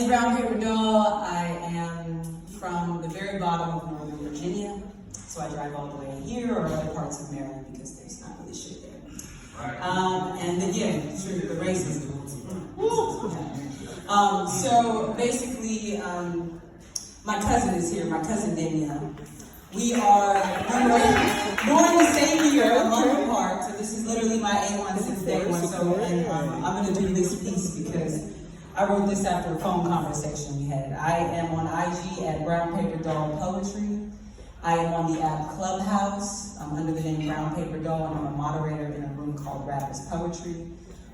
name's Brown Paper Doll. I am from the very bottom of Northern Virginia, so I drive all the way here or other parts of Maryland because there's not really shit there. Right. And again, the racism. So basically, my cousin is here, my cousin Danielle. We were born the same year, a month apart, so this is literally my A1 since day one. So, I'm going to do this piece because I wrote this after a phone conversation we had. I am on IG at Brown Paper Doll Poetry. I am on the app Clubhouse. I'm under the name Brown Paper Doll, and I'm a moderator in a room called Rappers Poetry.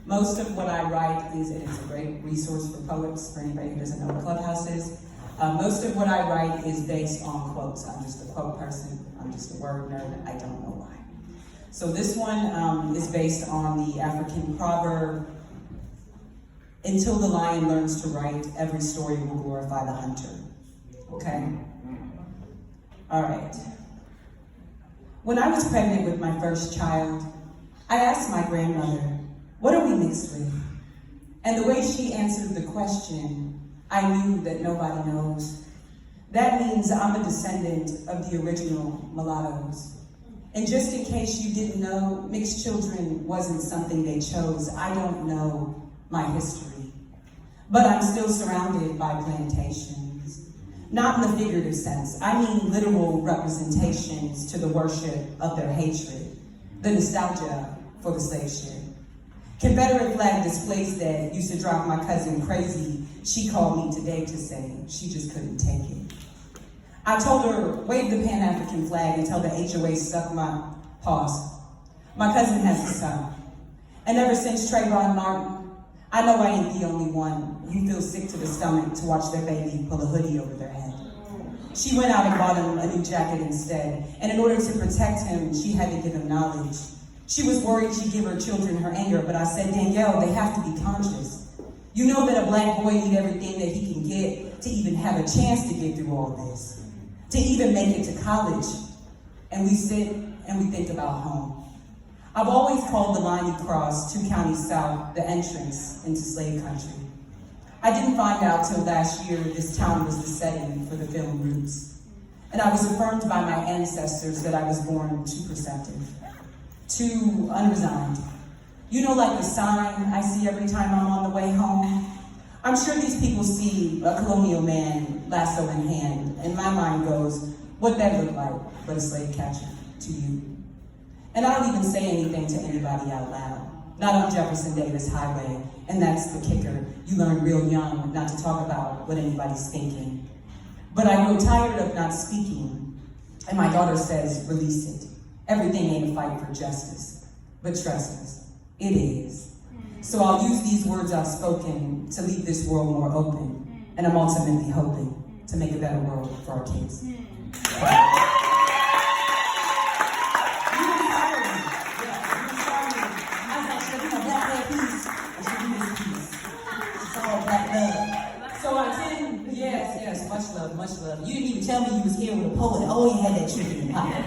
Most of what I write and it's a great resource for poets, for anybody who doesn't know what Clubhouse is. Most of what I write is based on quotes. I'm just a quote person. I'm just a word nerd. I don't know why. So this one is based on the African proverb, "Until the lion learns to write, every story will glorify the hunter." Okay? All right. When I was pregnant with my first child, I asked my grandmother, "What are we mixed with?" And the way she answered the question, I knew that nobody knows. That means I'm a descendant of the original mulattoes. And just in case you didn't know, mixed children wasn't something they chose. I don't know my history. But I'm still surrounded by plantations. Not in the figurative sense. I mean literal representations to the worship of their hatred, the nostalgia for the slave ship. Confederate flag displays that used to drive my cousin crazy. She called me today to say she just couldn't take it. I told her, wave the Pan-African flag until the HOA stuck my pause. My cousin has a son. And ever since Trayvon Martin, I know I ain't the only one who feels sick to the stomach to watch their baby pull a hoodie over their head. She went out and bought him a new jacket instead. And in order to protect him, she had to give him knowledge. She was worried she'd give her children her anger, but I said, Danielle, they have to be conscious. You know that a black boy needs everything that he can get to even have a chance to get through all this, to even make it to college. And we sit and we think about home. I've always called the line you cross 2 counties south the entrance into slave country. I didn't find out till last year this town was the setting for the film Roots. And I was affirmed by my ancestors that I was born too perceptive, too unresigned. You know, like the sign I see every time I'm on the way home? I'm sure these people see a colonial man, lasso in hand, and my mind goes, what'd that look like but a slave catcher to you? And I don't even say anything to anybody out loud, not on Jefferson Davis Highway, and that's the kicker. You learn real young not to talk about what anybody's thinking. But I grow tired of not speaking, and my daughter says, release it. Everything ain't a fight for justice, but trust us. It is. So I'll use these words I've spoken to leave this world more open, and I'm ultimately hoping to make a better world for our kids. So I attend, yes, much love. You didn't even tell me you was here with a poet. Oh, you had that trick in your pocket.